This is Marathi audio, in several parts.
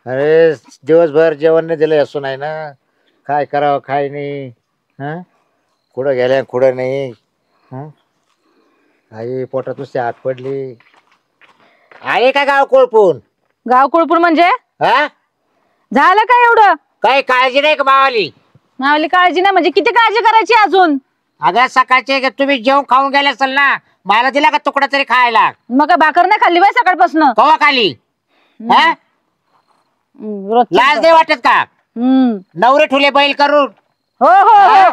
अरे दिवसभर जेवण नाही दिलं असून आहे ना, काय करावं काय नाही. हा, कुठं गेल्या कुठं नाही. हा, आई पोटात नुसती आग पडली. आहे का गाव कोळपून? गाव कुळपूर म्हणजे हा, झालं काय एवढं? काही काळजी नाही का मावाली? मावली काळजी नाही म्हणजे किती काळजी करायची अजून? अगं सकाळचे तुम्ही जेवण खाऊन गेले असेल ना, मला दिला का तुकडा तरी खायला? मग काय भाकर नाही खाल्ली बाय सकाळपासून? कवा खाली? हा, लाज नाही वाटत का? नवरे ठुले बैल करून. हो हो हो,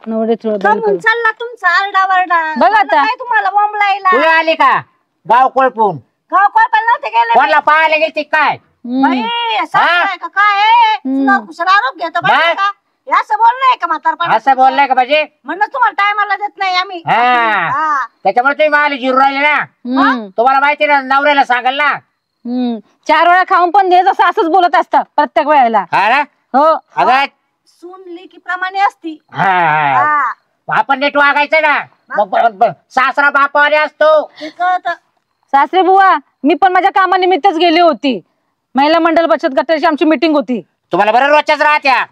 नवरे कमून चालला तुमचा आरडावरडा. बघ आता. काय तुम्हाला बोंबलायला? तुला आली का गाव कोळपून? गाव कोळपाला नव्हते गेले. कोणाला पाहायला गेलती काय? बाई, असं आहे का काय? तुला कुशल आरोप घेतो बाई का? हे असं बोलणं का म्हातारपण? असं बोललाय का म्हणजे? म्हणून तुम्हाला टायमाला देत नाही आम्ही. हा, त्याच्यामुळे तुम्ही मला जिरू राहिले ना. तुम्हाला माहिती ना, नवऱ्याला सांगाल ना. 4 वेळा खाऊन पण दे, जसं असंच बोलत असतं प्रत्येक वेळेला. हा ना? हो. अगं सून लेकी प्रमाणे असती. हा, आपण नीट वागायचं ना. मग सासरा बापावाले असतो. ते कळतं. सासरे बुवा, मी पण माझ्या कामानिमित्तच गेली होती. महिला मंडळ बचत गटाची आमची मीटिंग होती. तुम्हाला बरं रोजच्याच राहत्या.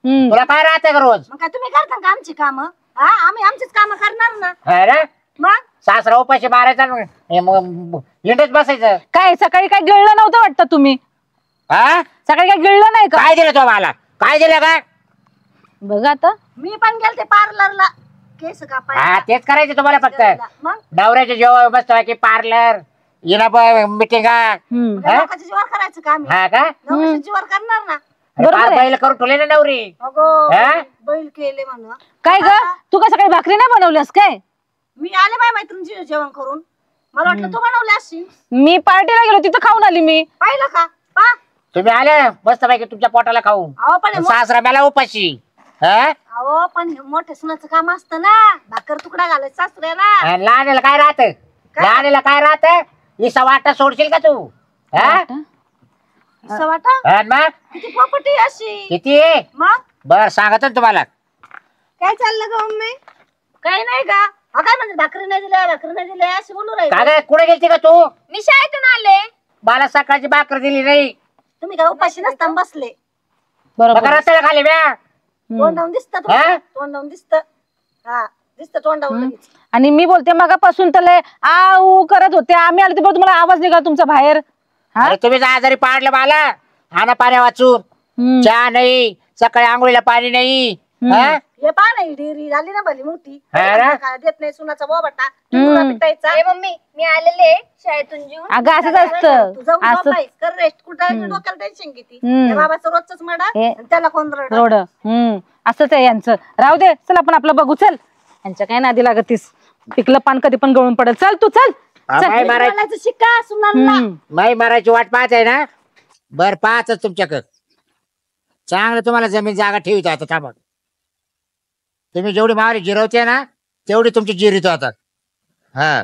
तुला काय राहते का रोज? मग काय तुम्ही करता का आमची कामं? हा, आम्ही आमचीच कामं करणार ना. अरे मग सासरा उपाशी मारायचा, इंडच बसायचं. काय सकाळी काय गिळलं नव्हतं वाटतं तुम्ही? हा, सकाळी काय गिळलं नाही का? काय दिलं तो मला? काय दिलं का? बघा आता. मी पण गेलते पार्लरला केस कापायला. हा, तेच करायचं तुम्हाला फक्त. मग नवऱ्याचे जेव्हा मस्त की पार्लर येणं मिटिंग. लोकांच्या जीवावर करायचं का आम्ही? हा का? नवऱ्याच्या जीवावर करणार ना. बैल करून ठेवले ना नवरी. अगो, हा? बैल केले म्हणून. काय ग, तू का सकाळी भाकरी नाही बनवल्यास काय? मी आले माझ्या मैत्रिणीचे जेवण करून. मला वाटलं तू बनवले असशील. मी पार्टीला गेलो, तिथं खाऊन आली मी. पाहिलं का? पा तुम्ही आले मस्त पैकी तुमच्या पोटाला खाऊन. अहो पण सासरा मला उपाशी. अहो पण मोठ्या सुनाचं काम असतं ना, भाकर तुकडा घालायचा सासऱ्याला. लहानेला काय राहत? लहानेला काय राहत? इसा वाटा सोडशील का तू? असं वाटा मग किती प्रॉपर्टी अशी. किती? मग बर सांगत ना तुम्हाला. काय चाललं ग मम्मी? काही नाही का? हा, काय म्हणजे भाकरी नाही दिल्या अशी बोलू राहील. काय कुठे गेलती का तू? मी शाळेतून आले. मला सकाळची भाकर दिली नाही. तुम्ही काय उपाशी नसता बसले? बरोबर. रस्त्याला खाली ब्या. तोंडावून दिसत. तोंडावून दिसत. हा, दिसत तोंडावून. आणि मी बोलते मगापासून तर आऊ करत होते. आम्ही आलो तर तुम्हाला आवाज निघाला तुमचा बाहेर. तुम्ही आजारी पाडलं मला. खाना पाण्या वाचून चहा नाही, सकाळी आंघोळीला पाणी नाही. हे पहा नाही, डेअरी झाली ना भली मोठी. देत नाही सुनाचा बोबाटा. पिटायचा. मम्मी मी आलेले शाळेतून जेवून. अगं असंच असतं. तू जाऊन झोपायच, कर रेस्ट. कुठं डोक्याला टेन्शन किती? बाबाचं रोजच मडा, त्याला कोण रोड. असंच आहे यांचं. राहू दे, चल आपण आपलं बघू. चल, यांच्या काय नादी लागतीस. पिकलं पान कधी पण गळून पडत. चल तू चल. शिका सुनांना. माई मारायची वाट पाहत आहे ना. बर पाहच तुमच्याकडं चांगलं तुम्हाला जमीन जागा ठेवतो. आता थांबा, तुम्ही जेवढी मावरी जिरवते ना तेवढी तुमची जिरीत होतात. हा,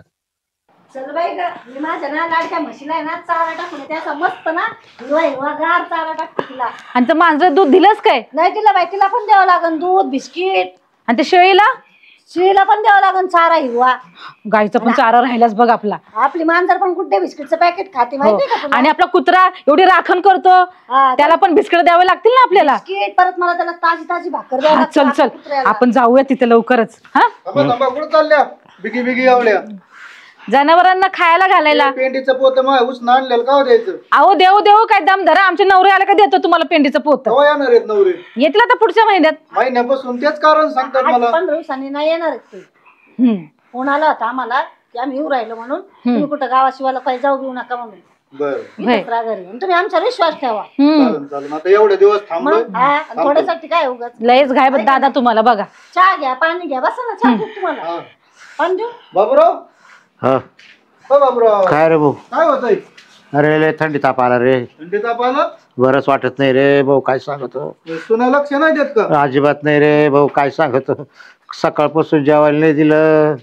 चल बाई ग, मी माझ्या ना लाडक्या म्हशीला आहे ना चारा टाकून त्याचा मस्त ना हिरवा चारा टाकते तिला. आणि मांजर दूध दिलंच काय? नाही तिला बाई, तिला पण द्यावं लागन दूध, बिस्किट. आणि ते शेळीला पण द्यावं लागन चारा हिरवा. गाईचा पण चारा राहिलाच बघ आपला. आपली मांजर पण कुठे बिस्किटचं पॅकेट खाते माहिती का? आणि आपला कुत्रा एवढी राखण करतो, त्याला पण बिस्किट द्यावे लागतील ना आपल्याला. बिस्किट परत मला त्याला ताजी भाकर द्यावी. चल चल आपण जाऊया तिथे लवकरच. हा, कुठं चालल्या? बिगी बिगी आवल्या जनावरांना खायला घालायला. पेंडीचं पोत उचना आणलेलं का द्यायचं? अहो देऊ काय दम धरा. आमचे नवरे आले का देतो तुम्हाला पेंडीचं पोत. केव्हा येणार आहेत नवरे? येतील आता पुढच्या महिन्यापासून. तेच कारण सांगतात मला. 15 दिवसांनी नाही येणार आहेत ते. फोन आला होता आम्हाला की आम्ही येऊ राहिलो म्हणून. तुम्ही कुठं गावाशिवाला काही जाऊ घेऊ नका म्हणून. बरं, तुम्ही आमच्यावर विश्वास ठेवा. चालेल. आता एवढे दिवस थांबलोय. थोड्यासाठी काय उगाच लयच घाय दादा तुम्हाला. बघा, चहा घ्या, पाणी घ्या, बसा ना. चहा देऊ तुम्हाला. पाणी देऊ बाबूराव. बाबूराव काय रे भाऊ? काय होतंय? अरे लय थंडी ताप आला रे. थंडी ताप आला? बरंच वाटत नाही रे भाऊ. काय सांगतो, सुना लक्ष नाही देत का? अजिबात नाही रे भाऊ. काय सांगतो, सकाळपासून जेवायला नाही दिलं.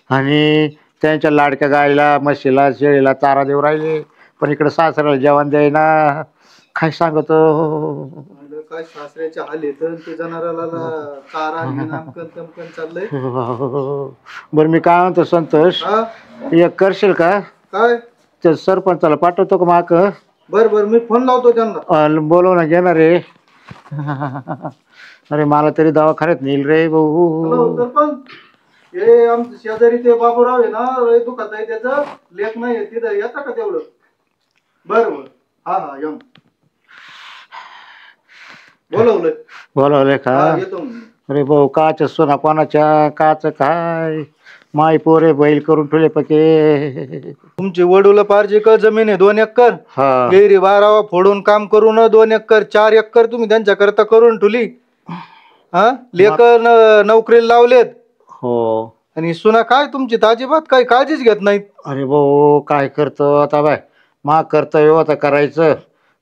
आणि त्यांच्या लाडक्या गायला, म्हशीला, शेळीला चारा देऊ राहिले, पण इकडे सासऱ्याला जेवण द्यायना. काय सांगतो, काय सासऱ्याच्या हाल येत. ते जनावराला चारा नामकन चाललंय. बरं मी काय म्हणतो संतोष, एक करशील का? काय? ते सरपंचाला पाठवतो का माक? बर बर मी फोन लावतो त्यांना. बोलव ना घेणार रे. अरे मला तरी दवाखान्यात नेईल रे भाऊ. हॅलो सरपंच, हे आमच्या शेजारी ते बाबूराव आहे ना, लय दुखत आहे त्याचं, लेख नाही तिथं, येता का तेवढं? बर बर, हा हा यम. बोलवलंय का? का येतो. अरे भाऊ काच सोना कोणाच्या काच काय माय पोरे बैल करून ठेवले पके. तुमची वडूला पारजी क जमीन आहे 2 एकर. हा गेरी बारावा फोडून काम करून 2 एकर 4 एकर तुम्ही त्यांच्या करता करून ठेवली. हा लेकर नोकरीला लावलेत. हो आणि सुना काय तुमची ताजीबात काही काळजीच घेत नाहीत. अरे भाऊ काय करतो आता बाय मा कर्तव्य होतं करायचं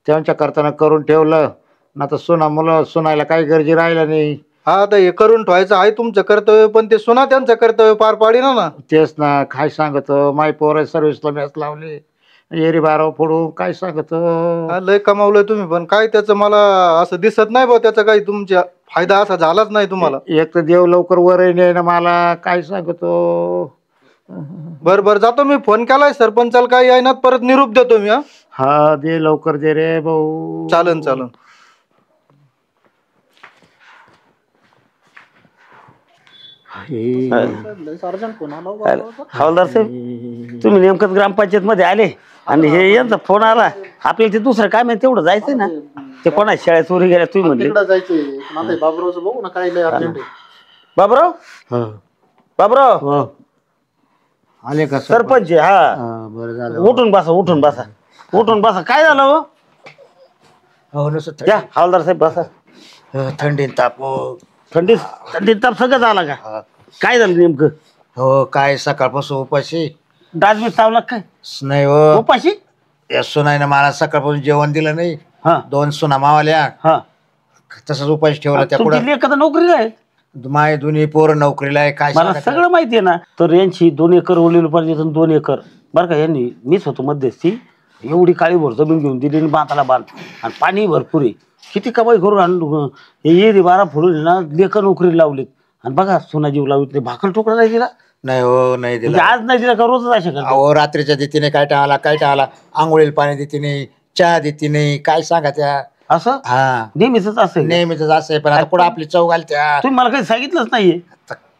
त्यांच्या करताना करून ठेवलं ना तर सुना मुलं सुनायला काही गरजे राहिलं नाही. हा आता हे करून ठेवायचं आहे तुमचं कर्तव्य, पण ते सुना त्यांचं कर्तव्य पार पाडीना ना. तेच ना काय सांगतो माय पोर सर्व्हिसला मॅच लावली एरी बाराव फोडून काय सांगतो. हा, लय कमावलंय तुम्ही, पण काय त्याचं मला असं दिसत नाही बा, त्याचा काही तुमच्या फायदा असा झालाच नाही तुम्हाला. एक तर देव लवकर वर नाही ना मला काय सांगतो. बर बर जातो मी, फोन केलाय सरपंचाला काही आहे ना, परत निरूप देतो मी. हा दे लवकर दे रे भाऊ. चालन चालन. हवालदार साहेब तुम्ही नेमकं ग्रामपंचायत मध्ये आले आणि हे यांचा फोन आला. आपल्याला ते दुसरं काय माहिती तेवढं जायचंय ना. ते कोणा शाळेत चोरी गेल्या तुम्ही म्हणले बाबूरावचं बघू ना काय लय अर्जंट आहे. बाबराव हा. बाबराव हो. आले का सरपंच आहे, हा बरं झालं. उठून बसा उठून बसा उठून बसा. काय झालं हो? हो नुसतं या हवालदार साहेब बसा. थंडीत ताप थंडीत थंडीत ताप सगळं झाला का? काय झालं नेमकं? हो काय सकाळपासून उपाशी डासबीस चावला काय? नाही हो उपाशी? या सुनाईनं मला सकाळपासून जेवण दिलं नाही. हा 2 सुना मावाल्या हा तसंच उपाशी ठेवला त्या तुमची पुढे. लेकरं नोकरीला आहे. माय दोन्ही पोरं नोकरीला आहे काय मला सांगायचं? सगळं माहिती आहे ना. तर यांची 2 एकर ओलेलं पाहिजे 2 एकर बरं का. यांनी मीच होतो मध्यस्थी. एवढी काळी भर जमीन घेऊन दिली आणि बांधाला बांध आणि पाणी भरपूर आहे. किती कमाई करून आणून हे 12 फोडून ना लेकर नोकरी लावलीत. आणि बघा सोना जीव लावली भाकर तुकडा नाही दिला. नाही हो नाही म्हणजे दिला. आज नाही दिला का रोजच अशा करता? अहो रात्रीच्या देतीने काय टाळाला आंघोळीला पाणी देते नाही चहा देते नाही काय सांगा त्या. असं हा नेहमीच असं आहे. नेहमीच असं आहे पण आता कुठं आपली चव घालत्या. तुम्ही मला काही सांगितलंच नाहीये.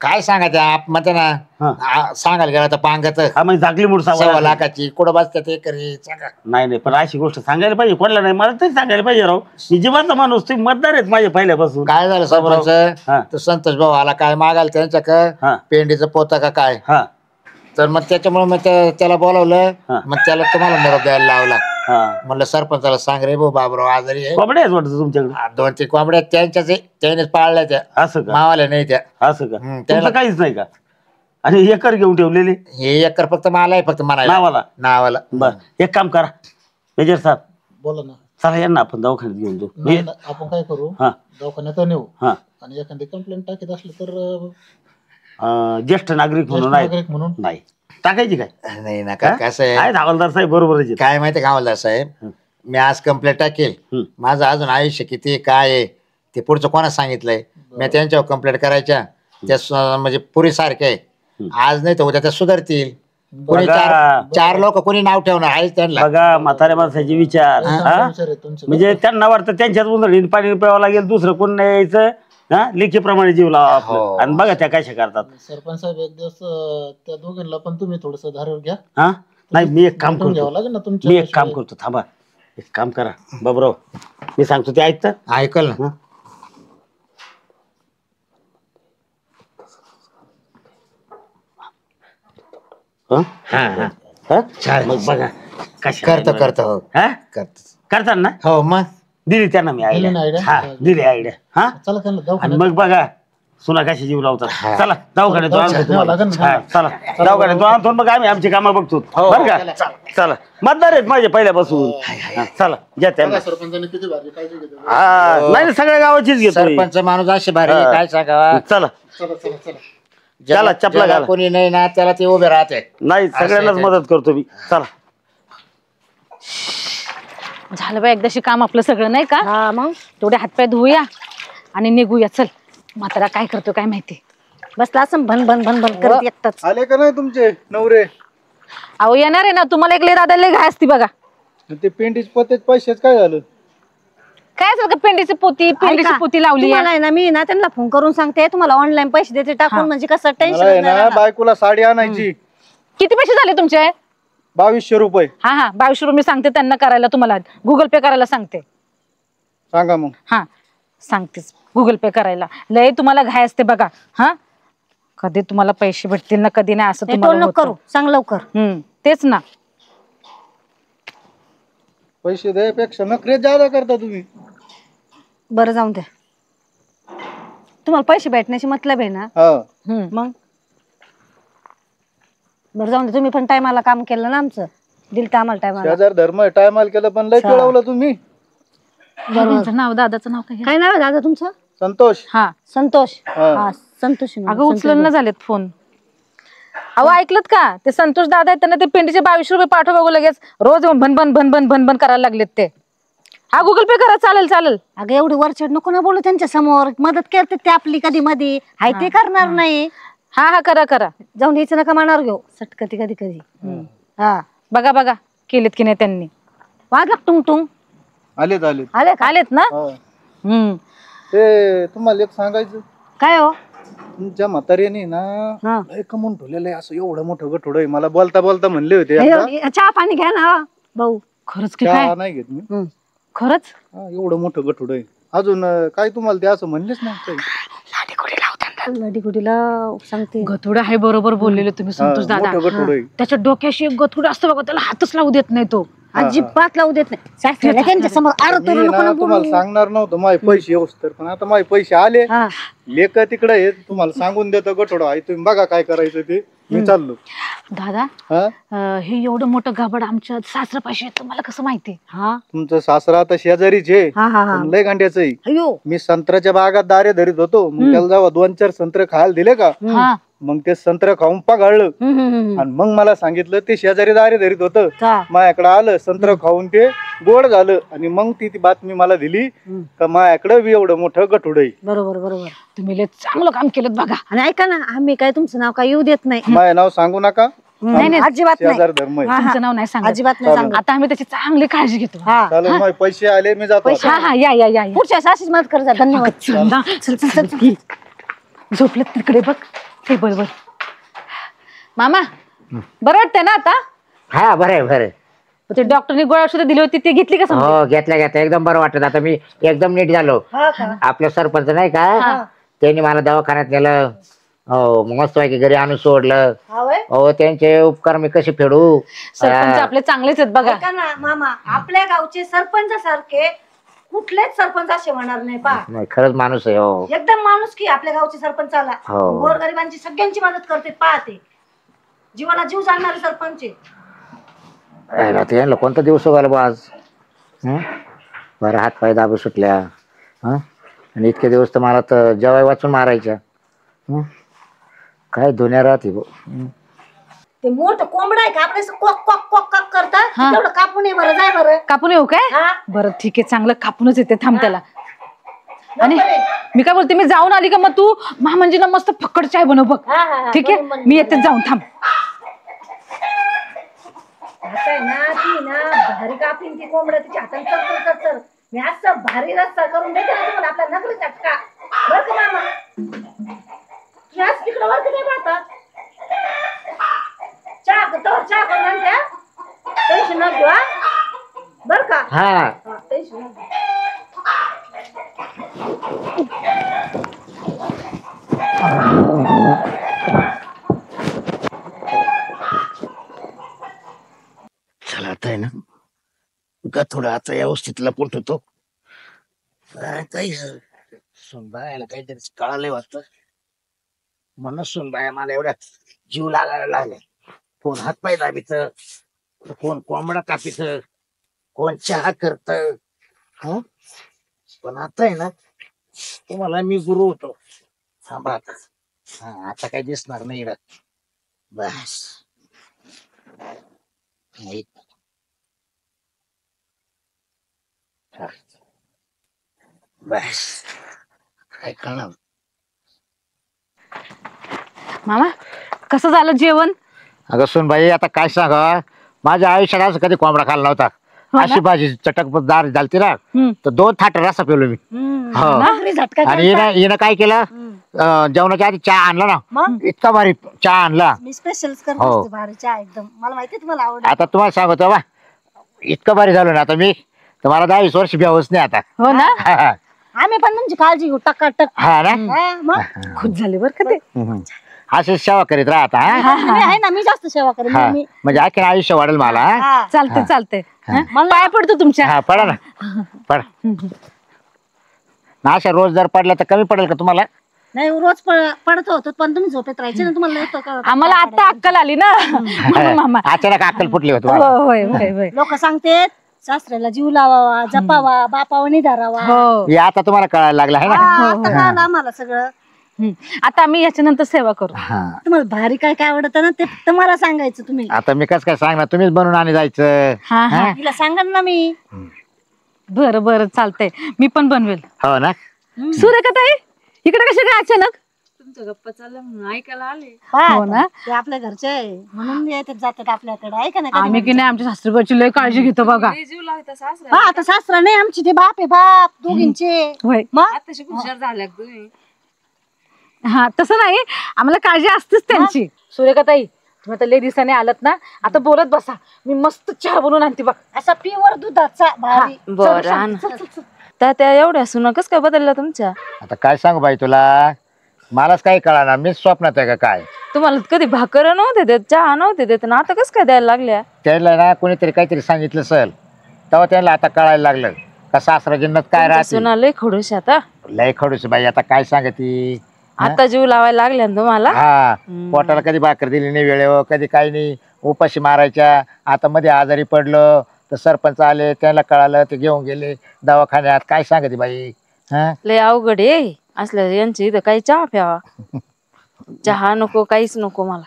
काय सांगा त्या म्हणते हा. ना सांगायला गेला तर पांगत हा म्हणजे झाकली मूड 1.25 लाखाची कुठं बसत्या ते करी सांगा. नाही नाही पण अशी गोष्ट सांगायला पाहिजे कोणाला नाही. मला तरी सांगायला पाहिजे राव. मी जिवंत माणूस तुम्ही मतदार आहेत माझ्या पहिल्यापासून. काय झालं हा. सरपंच तर संतोष भाऊ आला काय मागायला त्यांच्या हा. का पेंडीचं पोतं का काय हा तर मग त्याच्यामुळे मग त्याला बोलावलं. हा. मग त्याला तुम्हाला निरोप द्यायला लावला. हा म्हणलं सरपंचाला सांग रे भाऊ बाबराव आजारी आहे. कोंबड्या आहेत वाटतं तुमच्याकडे? 2-3 कोंबड्या त्यांच्याच आहे, त्यानेच पाळल्या त्या असं का? मावाल्या नाही त्या. असं का? त्याला- तुमचं काहीच नाही का? आणि एकर घेऊन ठेवलेले हे एकर फक्त मला आहे फक्त म्हणायला नावाला. बर एक काम करा मेजर साहेब बोला ना. चला यांना आपण दवाखान्यात घेऊन जाऊ. नाही ना, आपण काय करू हा दवाखान्यात नेऊ हा आणि एखादी कंप्लेंट टाकीत असली तर ज्येष्ठ नागरिक म्हणून नागरिक आहे म्हणून नाही टाकायची काय? नाही ना काय कसं आहे आहेत हवालदार साहेब बरोबरच आहेत. काय माहिती का हवालदार साहेब मी आज कंप्लेंट टाकेल. माझं अजून आयुष्य किती काय आहे ते पुढचं कोणा सांगितलंय मी त्यांच्यावर कंप्लेंट करायच्या त्या म्हणजे पुरी सारखे आहे. आज नाही तर उद्या त्या सुधारतील. कोणी बघा. 4 लोक कोणी नाव ठेवणार आहे त्यांना. बघा म्हाताऱ्या माणसाचे विचार हा? विचार आहे तुमचे. म्हणजे त्यांना वाटतं त्यांच्यात उंदरडीने पाणी प्यावं लागेल दुसरं कोण नाही यायचं. हा लेखीप्रमाणे जीव लावा आपलं. हो. आणि बघा त्या कशा करतात. सरपंच साहेब एक दिवस त्या दोघांना पण तुम्ही थोडस धारेवर घ्या. हा नाही मी एक काम घ्यावं करतो. लागेल ना तुमच्या. मी एक काम करतो थांबा. एक काम करा बाबराव मी सांगतो ते ऐकतात. ऐकल ना. हं? हा हा हं? चालेल. मग बघा कशा करतो हो हा करतो. करतात ना. हो मग दिली त्यांना मी दिली ना आयडिया. idea? हा दिली आयडिया. हा चला त्यांना आणि दवाखान्यात. मग बघा सुना कशी जीव लावतात. हा. चला दवाखान्यात आणतो दवाखान्यात तुम्हाला. लागेल ना. हा, चला दवाखान्यात आणतो मग आम्ही आमची कामं बघतो बरं का. चला मतदार आहेत माझे पहिल्यापासून. हा, चला घ्या त्यांना. सरपंचाने किती भारी काळजी घेतली. हा नाही नाही, सगळ्या गावाचीच घेतो. सरपंच माणूस असे भारी आहे, काय सांगावा. चला चला चला चला. चला चपला ज्याला घाला. कोणी नाही ना त्याला ते उभे राहते. नाही सगळ्यांनाच असं आहे. मदत करतो मी. चला झालं बाई एकदाशी काम आपलं सगळं नाही का. हा मग तेवढे हातपाय धुऊया आणि निघूया. चल म्हातारा काय करतो काय माहिती. बसला असं भन भन भन भन करत एकटाच. आले का नाही तुमचे नवरे? अहो येणार आहे ना तुम्हाला एक लय दादा लय घाय असती बघा. ते पेंडीच पत्तेच पैशाच काय झालं? काय असेल का पेंडीची पोती लावली तुम्हाला आहे ना, मी ना त्यांना फोन करून सांगते, तुम्हाला ऑनलाईन पैसे देते टाकून, म्हणजे कसं मला आहे टेन्शन ना बायकोला साडी आणायची. किती पैसे झाले तुमचे? 2200 रुपये. हा 2200 रुपये मी सांगते त्यांना करायला, तुम्हाला गुगल पे करायला सांगते. सांगा मग. हा सांगतेच गुगल पे करायला. लय तुम्हाला घाय असते बघा. हा कधी तुम्हाला पैसे भेटतील ना कधी नाही असं तुम्हाला नको करू, सांग लवकर. तेच ना. पैसे द्यायपेक्षा नखरे जादा करता तुम्ही. बरं जाऊन द्या, तुम्हाला पैसे भेटण्याची मतलब आहे ना. मग बरं जाऊन द्या, तुम्ही पण टायमाला काम केलं ना, आमचं दिल तर आम्हाला टायमाला. शेजार धर्म टायमाला केलं पण लय कळवलं तुम्ही. तुमचं नाव, दादाचं नाव काय? काय नाव आहे दादा तुमचं? संतोष. हा संतोष. हा संतोष. अगं उचलून झालेत फोन. अहो ऐकलत का, ते संतोष दादा आहेत, त्यांना ते पेंडीचे 2200 रुपये पाठवा बघू लगेच. रोज भनभन भनभन भनभन करायला लागलेत ते. हा गुगल पे करा, चालेल चालेल. अगं एवढी वरचढ नको ना बोलू त्यांच्या समोर, मदत करते ते आपली कधी मध्ये, हाय ते करणार नाही. हा करा करा. जाऊन द्यायचं नका मनावर घेऊ, सटकती कधी कधी. हा बघा बघा केलेत की नाही त्यांनी. वाजला टुंग टुंग. आलेत आलेत ना. ते तुम्हाला एक सांगायचं. काय हो? तुमच्या म्हाताऱ्याने ना लय कमवून ठेवलेलं आहे, असं एवढं मोठं गठोड आहे. मला बोलता बोलता म्हणले होते चहा पाणी घ्या ना भाऊ. खरंच की काय? नाही घेत मी. खरंच एवढं मोठं गठोड आहे. अजून काय तुम्हाला ते असं म्हणलेच नाही. लडीगुडीला सांगते. गथुडा आहे, बरोबर बोललेले तुम्ही संतोष दादा. त्याच्या डोक्याशी एक गथुडा असतो बघा, त्याला हातच लावू देत नाही तो. अजिबात लावू देत नाही. त्यांच्या समोर तुम्हाला सांगणार नव्हतं माझे पैसे येऊस तर, पण आता माझे पैसे आले. लेक तिकडे आहेत, तुम्हाला सांगून देतो गठोडा आहे, तुम्ही बघा काय करायचं ते. मी चाललो. दादा हे एवधं मोठं गाबड आमच्या सासरा पाशी तुम्हाला कसं माहिती? तुमचं सासरा आता शेजारीच आहे, लय गांड्याचं आहे. मी संत्र्याच्या बागात दारे धरीत होतो, मग त्याला जेव्हा 2-4 संत्रे खायला दिले का, मग ते संत्र खाऊन पगाळलं. आणि मग मला सांगितलं ते शेजारी दारे धरीत होतं, माझ्याकडे आलं संत्र खाऊन ते गोड झालं. आणि मग ती बातमी मला दिली का माझ्याकडे एवढं मोठं गठुड आहे. बरोबर बरोबर. तुम्ही लय चांगलं काम केलं बघा. आणि ऐका ना, आम्ही काय तुमचं नाव काय येऊ देत नाही. माझं नाव सांगू नका. नाही अजिबात नाही. शेजार धर्म आहे. तुमचं नाव नाही सांगत. अजिबात नाही सांगत. आता आम्ही त्याची चांगली काळजी घेतो. चालेल, माझे पैसे आले, मी जातो. या पुढच्या साशीच मदत करत जा. धन्यवाद. चल झोपलेत तिकडे बघ टेबलवर. मामा बरं वाटतंय ना आता? हा बरं. ते डॉक्टरने गोळ्या औषधं दिली होती ती घेतली का? हो घेतल्या एकदम बरं वाटत. आता मी एकदम नीट झालो. आपल्या सरपंच नाही का, त्यांनी मला दवाखान्यात नेलं. हो मस्त पैकी घरी आणून सोडलं. हो त्यांचे उपकार मी कसे फेडू. सरपंच आपले चांगलेच आहेत बघा. ऐका ना मामा, आपल्या गावचे सरपंच सारखे कुठलेच सरपंच असे होणार नाही. पा खरंच माणूस आहे. हो एकदम माणूस की आपल्या गावचे सरपंचाला. गोरगरिबांची सगळ्यांची मदत करते. पाहते जीवाला जीव जाणणारे सरपंच. यांना कोणता दिवस झाला बा आज. बरं हात पाय दाबू सुटल्या. आणि इतके दिवस तर मला तर जेवाय वाचून मारायच्या. काय दुनिया राहते. ते मोठं कोंबडा आहे का आपल्या कॉक कॉक कॉक कॉक करतात, तेवढं कापून ये बरं. जाय बरं. कापून येऊ काय? बरं ठीक आहे, चांगलं कापूनच येते. थांब त्याला. आणि मी काय बोलते, मी जाऊन आली का मग तू म्हणजे ना मस्त फक्कड चाय बनव बघ. ठीक आहे मी येते, जाऊन थांब. ना ती ना भारी कापीन ती कोंबड्या, तिच्या हाताने चर. मी असं भारी रस्ता करून देते ना तुम्हाला आपल्या नगरी चटका. बरं का मामा, मी आज तिकडं वर किती पाहता चहा करून द्या. टेन्शन न घेऊ. बर का? टेन्शन न घेऊ. चला आता आहे ना थोडं आता व्यवस्थित लपून ठेवतो. काही सुनबायाला काहीतरी कळालंय वाटतं. म्हणून सुनबाया मला एवढ्या जीव लागायला लागले. कोण हातपाय दाबीत, कोण कोंबडा कापीत, कोण चहा करत. पण आता आहे ना तुम्हाला मी गुरु होतो. थांबा आता. आता काही दिसणार नाही. बस बस काय कळणार. मामा कसं झालं जेवण? अगं सुन बाई आता काय सांगा, माझ्या आयुष्यात असं कधी कोंबडा खाल्ला नव्हता. अशी भाजी चटकदार झालती ना तर 2 थाट रसा पेलो मी. हो. नगरी झटका आणि हिनं काय केलं जेवणाच्या आधी चहा आणला ना इतका भारी चहा आणला. मी स्पेशल करत हो. असते भारी चहा एकदम मला माहिती तुम्हाला आवडत. आता तुम्हाला सांगतो बा इतकं भारी झालं ना आता मी तुम्हाला 10-20 वर्ष ब्यावच नाही आता. हो ना आम्ही पण म्हणजे काळजी घेऊ टकाटक. हा ना मग खुश झाले बरं का ते. अशीच सेवा करीत राहता. मी आहे ना मी जास्त सेवा करेन हा मी. म्हणजे आणखी आयुष्य वाढेल मला. चालते चालते पाया पडतो तुमच्या. हा पडा ना पडा ना. अशा रोज जर पडला तर कमी पडेल का तुम्हाला? नाही रोज पडत होतो पण तुम्ही झोपेत राहायचे ना तुम्हाला नव्हतं का? आम्हाला आता अक्कल आली ना म्हणून मामा. अचानक अक्कल फुटली होती हो, होय होय होय. लोक सांगते सासऱ्याला जीव लावावा जपावा बापावर निधारावा. हो हे आता तुम्हाला कळायला लागलं आहे ना. आता कळालं आम्हाला सगळं. आता आम्ही याच्यानंतर सेवा करू. हा. तुम्हाला भारी काय काय आवडतं ना ते फक्त मला सांगायचं तुम्ही. आता मी कसं काय सांगणार तुम्हीच बनवून आणि जायचं. हा हा तिला सांगा ना मी. बरं बरं चालतंय मी पण बनवेल. हो ना. सूर्यकताई इकडे कशा काय अचानक? गप्पा चाललं म्हणून ऐकायला आले. हो ना ते आपल्या घरचे आहे म्हणून येतात जातात आपल्याकडे ऐका ना. आम्ही की नाही आमच्या सासरीबाईची लय काळजी घेतो बघा. हा आता सासरा नाही आमची ते बाप आहे बाप दोघींचे. होय मग हा तसं नाही आम्हाला काळजी असतेच त्यांची. सूर्यकताई तुम्ही आता लय दिवसाने आलात ना आता बोलत बसा मी मस्त चहा बनवून आणते बघ. असा प्युअर दुधाचा भारी. बरं त्या एवढ्या सुना कस काय बदलल्या तुमच्या? आता काय सांगू बाई तुला मलाच काही कळाना मीच स्वप्नात आहे का काय. तुम्हाला कधी भाकर नव्हते देत चहा नव्हते देत ना आता कस काय द्यायला लागल्या? त्याला ना कोणीतरी काहीतरी सांगितलं सल तेव्हा त्याला आता कळायला लागलं का सासरा जिन्नत काय राहते. सुना लय खडूस आता. लय खडूस बाई आता काय सांगती. आता जीव लावायला लागल्या ना तुम्हाला. हा पोटाला कधी भाकर दिली नाही वेळेवर कधी काही नाही उपाशी मारायच्या. आता मध्ये आजारी पडलं तर सरपंच आले त्यांना कळालं ते घेऊन गेले दवाखान्यात. काय सांगते बाई. हा लय अवघड आहे असल्या यांची इथं काही चहा प्यावा. चहा नको काहीच नको मला.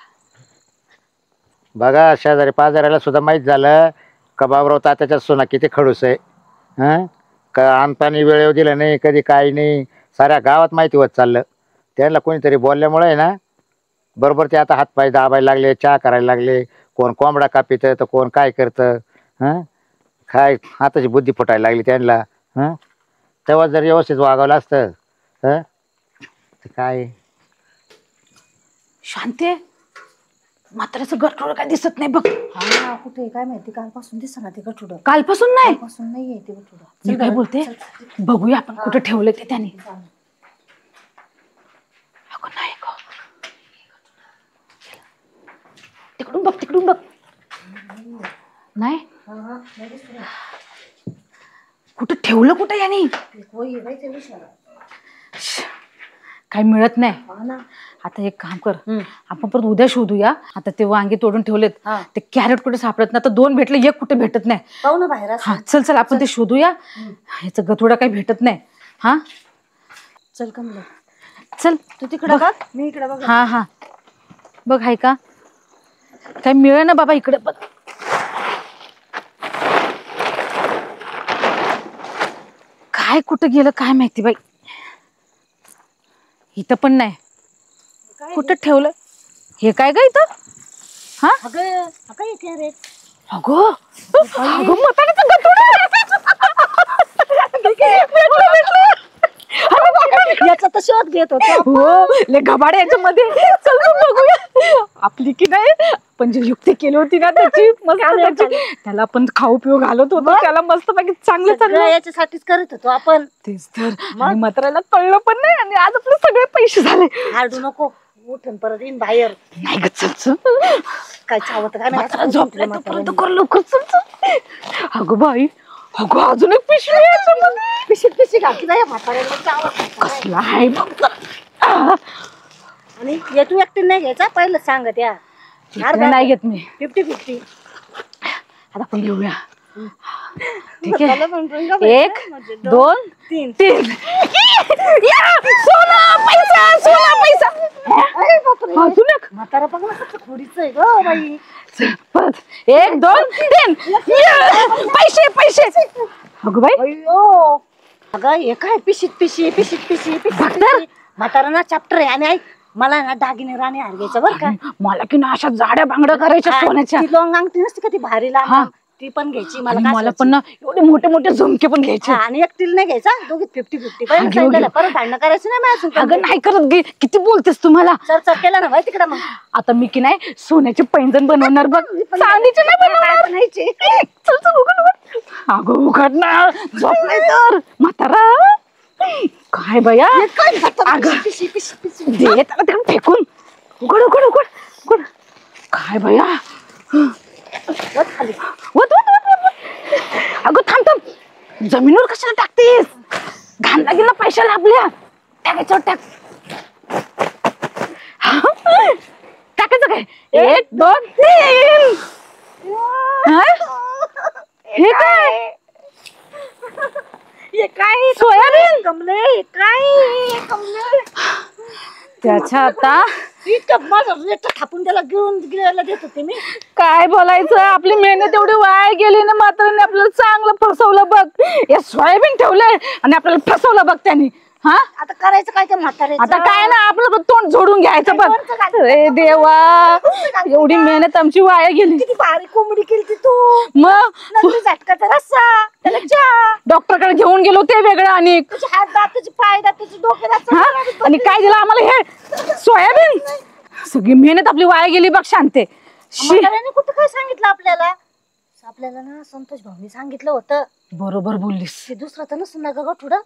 बघा शेजारी पाजाऱ्याला सुद्धा माहित झालं का बाबराव तात्याच्या सोना किती खडूस आहे. हा का आणपाणी वेळेवर दिलं नाही कधी काही नाही साऱ्या गावात माहिती होत चाललं. त्यांना कोणीतरी बोलल्यामुळे आहे ना बरोबर ते आता हातपाय दाबायला लागले चहा करायला लागले. कोण कोंबडा कापित तर कोण काय करतं. हां काय हाताची बुद्धी फुटायला लागली त्यांना. हां तेव्हा जर व्यवस्थित वागवलं असतं हं काय. शांते म्हाताऱ्याचं गठोडं काय दिसत नाही बघ. हा कुठे काय माहिती कालपासून दिसत ना ते गठुडं. कालपासून नाही कालपासून नाहीये ते गठुडं. मी काय बोलते बघूया आपण कुठे ठेवले ते त्याने. अगं नाही गं. तिकडून बघ तिकडून बघ. नाही कुठं ठेवलं कुठं याने. काही मिळत नाही. आता एक काम कर आपण परत उद्या शोधूया. आता ते वांगे तोडून ठेवलेत ते कॅरेट कुठे सापडत नाही. आता 2 भेटले एक कुठे भेटत नाही. पाहू ना बाहेर. हा चल चल आपण ते शोधूया. ह्याचं गथोडा काही भेटत नाही. हा चल कमला चल तू तिकडे बघ मी इकडे बघ. हा हा बघ हाय का काही मिळे ना बाबा इकडे बघ. काय कुठं गेलं काय माहिती बाई. इथं पण नाही. कुठं ठेवलं हे काय ग इथं. हा अगं काय कॅरेट. अगं अगं म्हातारीचं गठुडं. याचा तर शोध घेत होतो. हो लय घबाड याच्यामध्ये. चल तू बघूया आपली की नाही पण जी युक्ती केली होती ना त्याची मस्त त्याची त्याला आपण खाऊ पिऊ घालत होतो त्याला मस्त पैकी चांगलं चांगलं याच्यासाठीच करत होतो आपण. तेच तर आणि म्हाताऱ्याला कळलं पण नाही आणि आज आपले सगळे पैसे झाले. हाडू नको उठून परत येईन बाहेर. नाही ग चल चल काय चावत काय म्हातारा झोपला तोपर्यंत कर लवकर चल चल. अगं बाई अगं अजून एक पिशवी आहे याच्यामध्ये. पिशी घातली नाही म्हाताऱ्याला चावत. कसला आहे बघ. आणि ये तू एकटी नाही घ्यायचा पहिलं सांगत या. नाही घेत मी 50-50. आता आपण घेऊया. ठीक आहे 1 2 3 सोना पैसा सोना पैसा. अजून एक म्हातारा बघ ना कसं खोडीचं आहे ग बाई. परत 1 2 3 पैसे पैसे. अगं बाई अय्यो अगं हे काय पिशी म्हातारा ना चॅप्टर आहे. आणि ऐक मला ना दागिने राणे हार घ्यायचं बरं का. मला की ना अशा जाड्या बांगड्या करायच्या सोन्याच्या. ती लॉंग अंगठी नसते का ती भारी हा. लहान ती पण घ्यायची मला. मला पण ना एवढे मोठे मोठे झुमके पण घ्यायचे. आणि एकटीला नाही घ्यायचा, दोघीत 50-50 परत भांडणं करायचं नाही माझ्यासंग. अगं नाही करत गे, किती बोलतेस तुम्हाला. चर केलं ना तिकडे. मग आता मी की नाही सोन्याचे पैंजण बनवणार बघ, चांदीचे नाही बनवणार. चल चल उघड उघड. अगं उघड ना, झोपलाय तर म्हातारा. काय बया, अगं दे त्याला तिकडे फेकून. उघड उघड उघड उघड. काय बया, अगं थांब थांब, जमिनीवर कशाला टाकतेस? घाण लागेल ना पैशाला आपल्या. टाकायचं टाक. टाकायचं काय? 1 2 3. हे काय? हे काय सोयाबीन कमले, काय कमले त्याच्या आता इतकं माझं रेट थापून त्याला घेऊन गेला देत होते मी. काय बोलायचं, आपली मेहनत एवढी वाया गेली ना. मात्र आपल्याला चांगलं फसवलं बघ. हे सोयाबीन ठेवलंय आणि आपल्याला फसवलं बघ त्यांनी. हा आता करायचं काय ते म्हाताऱ्याचं? आता काय ना, आपलं तोंड जोडून घ्यायचं बघ. अरे देवा, एवढी मेहनत आमची वाया गेली. किती भारी कोंबडी केली तू. मग नंतर झटकाचा रस्सा, त्याला चहा, डॉक्टरकडे घेऊन गेलो ते वेगळं. आणि तुझे हात दात, तुझे पाय दात, तुझे डोके हा, आणि काय दिलं आम्हाला? हे सोयाबीन. सगळी मेहनत आपली वाया गेली बघ शांते. म्हाताऱ्याने कुठं काय सांगितलं आपल्याला? आपल्याला ना संतोष भाऊनी सांगितलं होतं. बरोबर बोललीस. ते दुसरं तर नसून ना ग थोडं.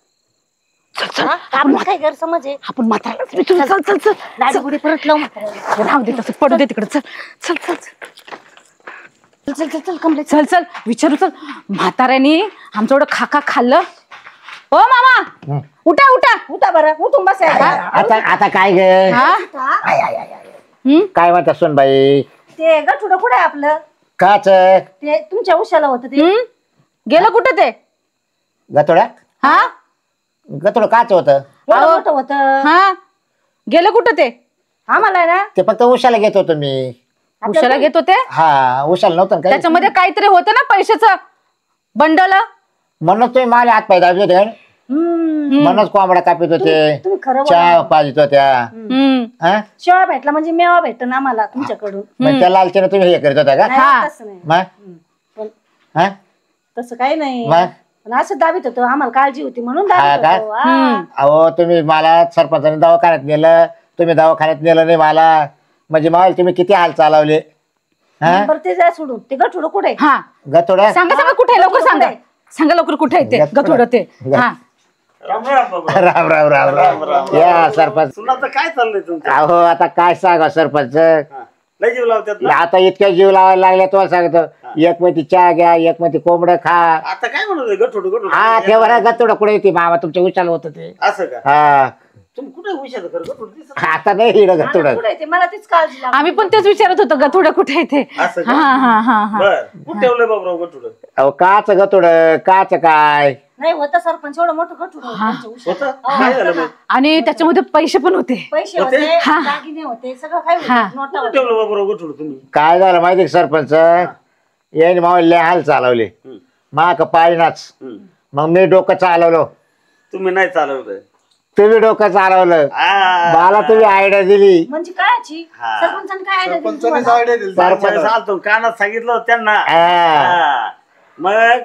चल चल, आपण काय गैरसमज आहे? आपण म्हातारा चल चल चल चल. लाडगुडी परत लावू म्हाताऱ्याला. राहू दे तसं, पडू दे तिकडे. चल चल चल चल चल चल चल कमले चल चल, विचारू चल. म्हाताऱ्याने आमचं एवढं खाका खाल्लं. ओ मामा, उठा उठा उठा बरं, उठून बसायला. आता आता काय ग? हा. काय म्हणता सोनबाई? ते गठुडं कुठे आहे आपलं? काच ते तुमच्या उशाला होतं ते. गेलं कुठं ते? गतोड्या हा गतोड काच होत. एवढं मोठं होतं. हा, गेलं कुठं ते? आम्हाला ना ते फक्त उशाला घेत होतो मी. उशाला घेत होते. हा, उशाला नव्हतं काही. त्याच्यामध्ये काहीतरी होतं ना पैशाचं बंडल. म्हणून तुम्ही मला हात पाय दाबत होते. म्हणूनच कोंबड्या कापीत होते, तुम्ही खरं चहा पाजित होत्या. हा? शेवा भेटला म्हणजे मेवा भेटतो ना आम्हाला तुमच्याकडून. मग त्या लालचीनं तुम्ही हे करत होता का? नाही, तसं नाही. मग हा? तसं काही नाही. मग? पण असं दाबीत होतो, आम्हाला काळजी होती म्हणून हा दाबीत का? होतो. हा. अहो तुम्ही मला सरपंचाने दवाखान्यात नेलं, तुम्ही दवाखान्यात नेलं नाही मला. म्हणजे मला तुम्ही किती हाल चालवले. हा, बरं ते जाय सोडून. ते गठुडं कुठे आहे? हा, गतोड्या सांगा सांगा कुठे लवकर सांगा. सांगा लवकर कुठे आहे ते गथोडं ते. हा, राम राम बाबा. राम राम राम राम. या सरपंच. सुनाचं काय चाललंय तुमचं? अहो आता काय सांगा सरपंच, हा. लय जीव लावतात ना. आता इतक्या जीव लावायला लागल्या तुम्हाला सांगतो. एक मध्ये चहा घ्या, एक मध्ये कोंबडं खा. आता काय म्हणत गठोड गठोड? हा ते बरं गतोडं कुठे येते मामा तुमच्या उचाल होत ते. असं का? हा, तुम्ही कुठे हुशार कर गठोड दिसत आता नाही हिड गतोडं. कुठे आहे ते? मला तीच काळजी लागली. आम्ही पण तेच विचारत होतो गथोडं कुठे आहे ते. असं हा का? हा हा हा. बर कुठे ठेवलंय बाबराव गठोड? अहो काच गतोडं, काच काय? नाही होतं सरपंच, एवढं मोठं गठुडं होतं त्यांच्या उशाला. होतं काय झालं मग? आणि त्याच्यामध्ये पैसे पण होते. पैसे होते, दागिने होते, सगळं काही होतं. नोटा कुठे होत्या. ठेवलं बाबराव गठोड तुम्ही? काय झालं माहिती का सरपंच, याने मावले लय हाल चालवले. माक पायनाच. मग मी डोकं चालवलं, तुम्ही नाही चालवलं. तुम्ही डोकं चालवलं. मला तुम्ही आयडिया दिली. म्हणजे कायची? हा. सरपंचाने काय idea दिली सरपंचानेच तुम्हाला? आयडिया दिली. सरपंच चालतो कानात सांगितलं होतं त्यांना. हा. हा. मग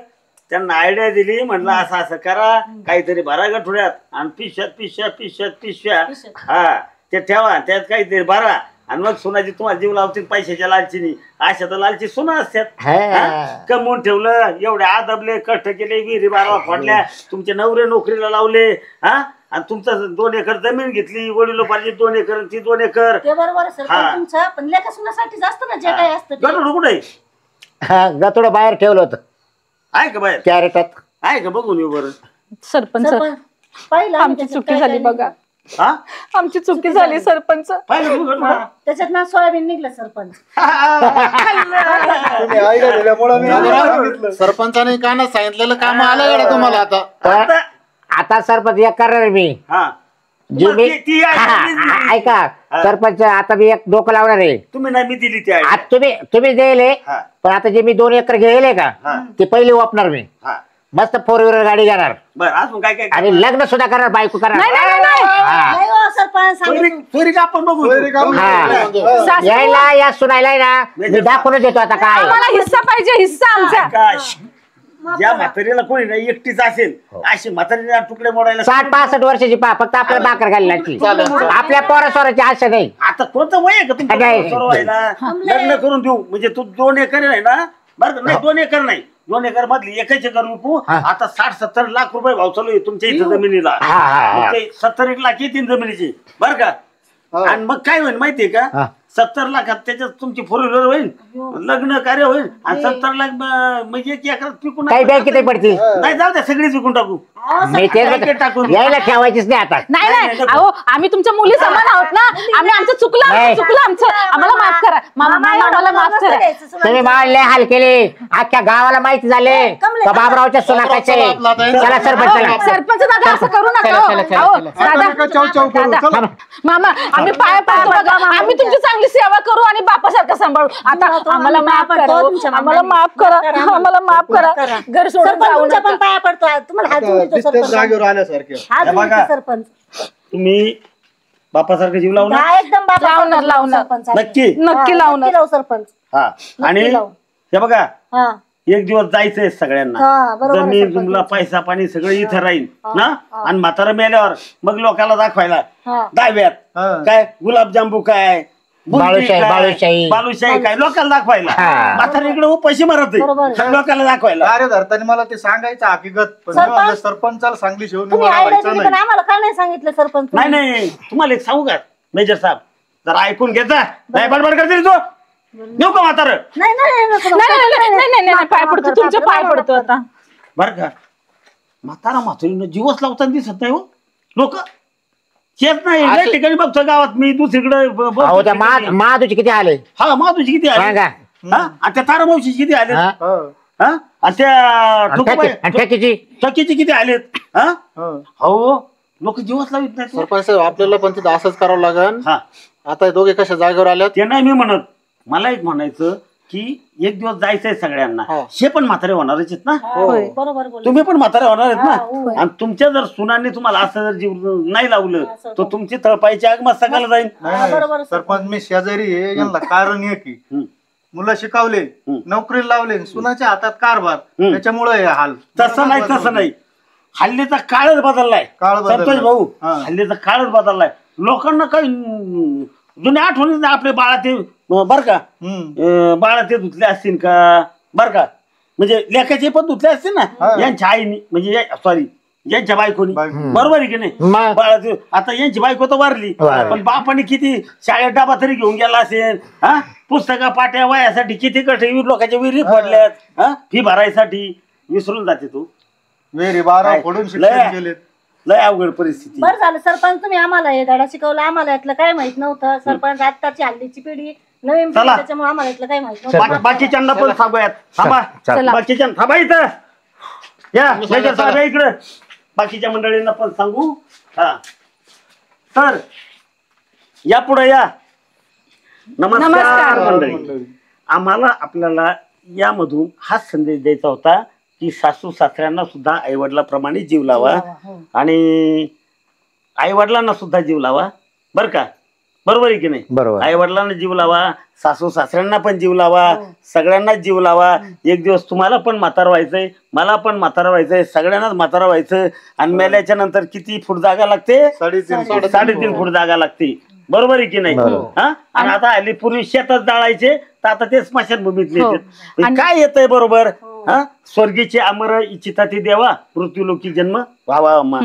त्यांना आयडिया दिली, म्हटलं असं असं करा, काहीतरी भरा गठुड्यात आणि पिशव्यात पिशव्या पिशव्यात पिशव्या. हा, ते ठेवा, त्यात काहीतरी भरा आणि मग सुनाची तुम्हाला जीव लावतील पैशाच्या लालचीनी. अशा तर लालची सुना असतात. हा. कमवून ठेवलं, एवढे आदबले, कष्ट केले, विहिरी बारवा फोडल्या, तुमचे नवरे नोकरीला लावले. हा, आणि तुमचं 2 एकर जमीन घेतली, वडील पाहिजे 2 एकर आणि ती 2 एकर. ते बरोबर आहे सरपंच हा. तुमचं, पण लेखा सुनासाठी जास्त ना जे काही असतं ते. गठुड कुठे हा, गतोडं बाहेर ठेवलं होतं आहे का बाहेर? कॅरेटात. आहे का बघून येऊ बरं. सरपंच, सरपंच पाहिलं आम्ही आमची त्याच्यात चुकी काय झाली काय बघा. हा आमची चुकी झाली सरपंच. पाहिलं तुम्ही गठुडा? त्याच्यात ना सोयाबीन निघलं सरपंच. तुम्ही आयडिया दिल्यामुळे मी सांगितलं. सरपंचाने कानात सांगितलेलं काम आलं गड्या तुम्हाला आता. पण आता सरपंच एक करणार मी. हा. जी मी तुम्हाला ती idea मीच दिली. ऐका सरपंच, आता मी एक डोकं लावणार आहे. तुम्ही नाही, मी दिली ती idea. आता तुम्ही दिले, हा. पण आता जे मी 2 एकर घेले का हा. ते पहिले वापरणार मी. हा. मस्त 4 व्हीलर गाडी घेणार बरं अजून काय काय आणि लग्न सुद्धा करणार, बायको करणार. नाही नाही नाही हा. नाही हो, सरपंच चोरी का आपण बघू हा. यायला या सुनायला ना मी दाखवूनच देतो आता काय. आम्हाला हिस्सा पाहिजे, हिस्सा आमचा. ज्या म्हातारीला कोणी नाही एकटीच असेल अशी म्हातारीला तुकडे मोडायला 60-65 वर्षाची पा फक्त आपल्याला भाकर घालण्याची, आपल्या पोरासोराची आशा नाही. आता कोणतं वय आहे का तुमचं व्हायला? लग्न करून देऊ म्हणजे तू 2 एकर आहे ना बरं का? नाही 2 एकर नाही, 2 एकर मधली 1 एकर विकू. आता 60-70 लाख रुपये भाव चालू आहे तुमच्या इथं जमिनीला. 70-1 लाख येतील जमिनीची बरं का. आणि मग काय होईल माहितीये का, 70 लाखात त्याच्यात तुमची 4 व्हीलर होईल, लग्न कार्य होईल आणि 70 लाख म्हणजे 1 एकरात पिकून काही बँक किती पडतील. नाही जाऊ द्या सगळीच विकून टाकू. टाकून यायला ठेवायचीच नाही आता. नाही नाही अहो आम्ही तुमच्या मुली समान आहोत ना. आम्ही आमचं चुकलं आमचं, आम्हाला माफ करा मामा, आम्हाला माफ करा. तुम्ही माळले हाल केले, अख्ख्या गावाला माहिती झाले बाबरावच्या सुनाकाचे. चला सरपंच, सरपंच दादा असं करू नका. अहो, दादा मामा आम्ही पाया पडतो बघा, आम्ही तुमची चांगली सेवा करू आणि बापासारखं सांभाळू. आता आम्हाला माफ करा, आम्हाला माफ करा, आम्हाला माफ करा. घर सोडून जाऊ तुमच्या नका. पण पाया पडतो, तुम्हाला हात जोडतो सरपंच. जागेवर आल्यासारखे हात जोडतो सरपंच. तुम्ही बापासारखं जीव लावू ना. हा, एकदम बाबा लावणार. सरपंच आम्ही. नक्की नक्की लावणार. लावू सरपंच. हा. आणि लावू. हे बघा हा एक दिवस जायचंय सगळ्यांना, हा, बरोबर आहे जमीन सरपंच. जुमला पैसा पाणी सगळं इथं राहील ना. आणि म्हातारा मेल्यावर मग लोकांना दाखवायला हा. दाव्यात काय गुलाबजांबू काय, बुंदी बालुशाही, काय, बालुशाही. बालुशाही काय लोकांना दाखवायला. हा. म्हातारा इकडे पैसे मारत बरोबर आहे. लोकांना दाखवायला. अरे धरताना मला ते सांगायचं हकीकत, पण मी म्हणलं सरपंचाला सांगली शिवून तुम्ही मला आयडिया व्हायचं दिली पण नाही. आम्हाला का नाही सांगितलं सरपंच? नाही नाही तुम्हाला एक सांगू का मेजर साहेब, जरा ऐकून घेता. नाही बडबड करते तो नेऊ का म्हातारा. नाही नाही नको, नको. नाही पाय पडतो, तुमच्या पाय पडतो आता. बर का म्हातारा म्हातारीनं जीवच लावताना दिसत नाही हो लोक. येत नाही लय ठिकाणी बघतो गावात मी दुसरीकडे. अहो त्या महादूची किती आले हा माधुची किती आले, सांगा. हा आणि त्या तारामावशी किती आले, हा? हा आणि त्या ठोकूबाई- आणि ठकीची ठकीचे किती आलेत. हा हो लोक जीवच लावित नाही. सरपंच साहेब आपल्याला पण तिथं असंच करावं लागेल. हा आता दोघे कशा जागेवर आल्यात. ते नाही मी म्हणत, मला एक म्हणायचं की एक दिवस जायचंय सगळ्यांना. हे पण म्हातारे होणारच आहेत ना, बरोबर बोल. तुम्ही पण म्हातारे होणार आहेत ना. आणि तुमच्या जर सुनांनी तुम्हाला असं जर जीव नाही लावलं तर तुमची तळपायची आग मस्तकाला जाईल. बरोबर सरपंच मी शेजारी आहे, यांना कारण आहे की मुलं शिकवले, नोकरीला लावले, सुनाच्या हातात कारभार, त्याच्यामुळे हे हाल. तसं नाही तसं नाही, हल्लीचा काळच बदललाय. काळ बदललाय. संतोष भाऊ हल्लीचा काळच बदललाय. लोकांना काही जुन्या आठवणी नाही. आपले बाळा ते बर का बाळा ते धुतले असतील का बर का, म्हणजे लेखाचे पण धुतले असतील ना यांच्या आईनी, म्हणजे सॉरी यांच्या बायकोनी. बरोबर आहे की नाही. बाळा आता यांची बायको तर वारली, पण बापाने किती शाळेत डबा तरी घेऊन गेला असेल. हा पुस्तका पाट्या वयासाठी किती कठे लोकांच्या विहिरी पडल्यात, हा फी भरायसाठी. विसरून जाते तू. वेरी 12 फोडून शिक्षण केले. लय अवघड परिस्थिती. बरं झालं सरपंच तुम्ही आम्हाला हे धडा शिकवला. आम्हाला यातलं काय माहित नव्हतं. सरपंच आत्ताची हल्लीची पिढी नवीन पिढी, त्याच्यामुळे आम्हाला यातलं काय माहित नव्हतं. बाकीच्यांना पण सांगूयात. थांबा बाकीच्या थांबा इथं या मेजर साहेब इकडं. बाकीच्या मंडळींना पण सांगू. हा तर या पुढे या. नमस्कार मंडळी. आम्हाला आपल्याला यामधून हाच संदेश द्यायचा होता की सासू सासऱ्यांना सुद्धा आईवडिलाप्रमाणे जीव लावा आणि आईवडिलांना सुद्धा जीव लावा. बर का, बरोबर आहे की नाही. बरोबर. आईवडिलांना जीव लावा, सासू सासऱ्यांना पण जीव लावा, सगळ्यांनाच जीव लावा. एक दिवस तुम्हाला पण म्हातार व्हायचंय, मला पण म्हातार व्हायचंय, सगळ्यांनाच म्हातार व्हायचं. आणि मेल्याच्या नंतर किती फूट जागा लागते? 3.5 फूट जागा लागते. बरोबर आहे की नाही. हा आणि आता हल्ली पूर्वी शेतात जाळायचे, तर आता ते स्मशानभूमीतले काय येतंय. बरोबर. हा स्वर्गीचे अमर इच्छिता ते देवा, पृथ्वीलोकी जन्म व्हावा.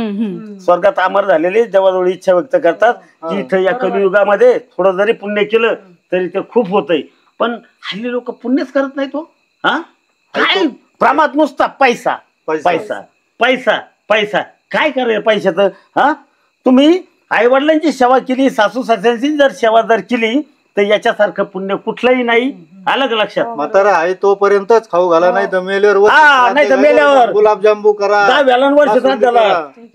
स्वर्गात अमर झालेले जवळजवळ इच्छा व्यक्त करतात की इथं या कलियुगामध्ये थोडं जरी पुण्य केलं तरी ते खूप होतंय. पण हल्ली लोक पुण्यच करत नाहीत. हा काय प्रमाद नुसता पैसा पैसा पैसा पैसा. काय करायचं पैशाचं. हा तुम्ही आई वडिलांची सेवा केली, सासू सासऱ्यांची जर सेवा जर केली तर याच्यासारखं पुण्य कुठलंही नाही. आलं का लक्षात. म्हातारा आहे तोपर्यंतच खाऊ घाला, नाही तर मेल्यावर नाही तर मेल्यावर गुलाबजांबू करा, 10 वर्ष त्याला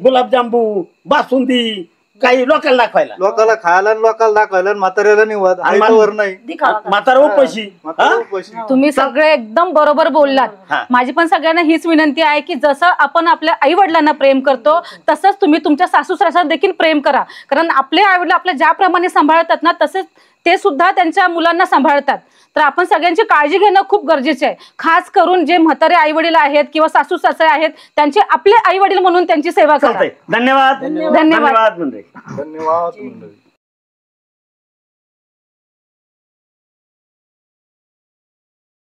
गुलाबजांबू बासुंदी काही लोकांना दाखवायला. लोकाला खायला आणि लोकाला दाखवायला आणि म्हाताऱ्याला निवाद वर नाही. म्हातारा उपाशी. तुम्ही सगळे एकदम बरोबर बोललात. माझी पण सगळ्यांना हीच विनंती आहे की जसं आपण आपल्या आई वडिलांना प्रेम करतो तसंच तुम्ही तुमच्या सासू सासऱ्यांना देखील प्रेम करा. कारण आपले आई वडील आपल्या ज्याप्रमाणे सांभाळतात ना तसेच ते सुद्धा त्यांच्या मुलांना सांभाळतात. तर आपण सगळ्यांची काळजी घेणं खूप गरजेचे आहे. खास करून जे म्हातारे आई वडील आहेत किंवा सासू सासरे आहेत त्यांचे आपले आई वडील म्हणून त्यांची सेवा करा. धन्यवाद. धन्यवाद. मंडळी. धन्यवाद.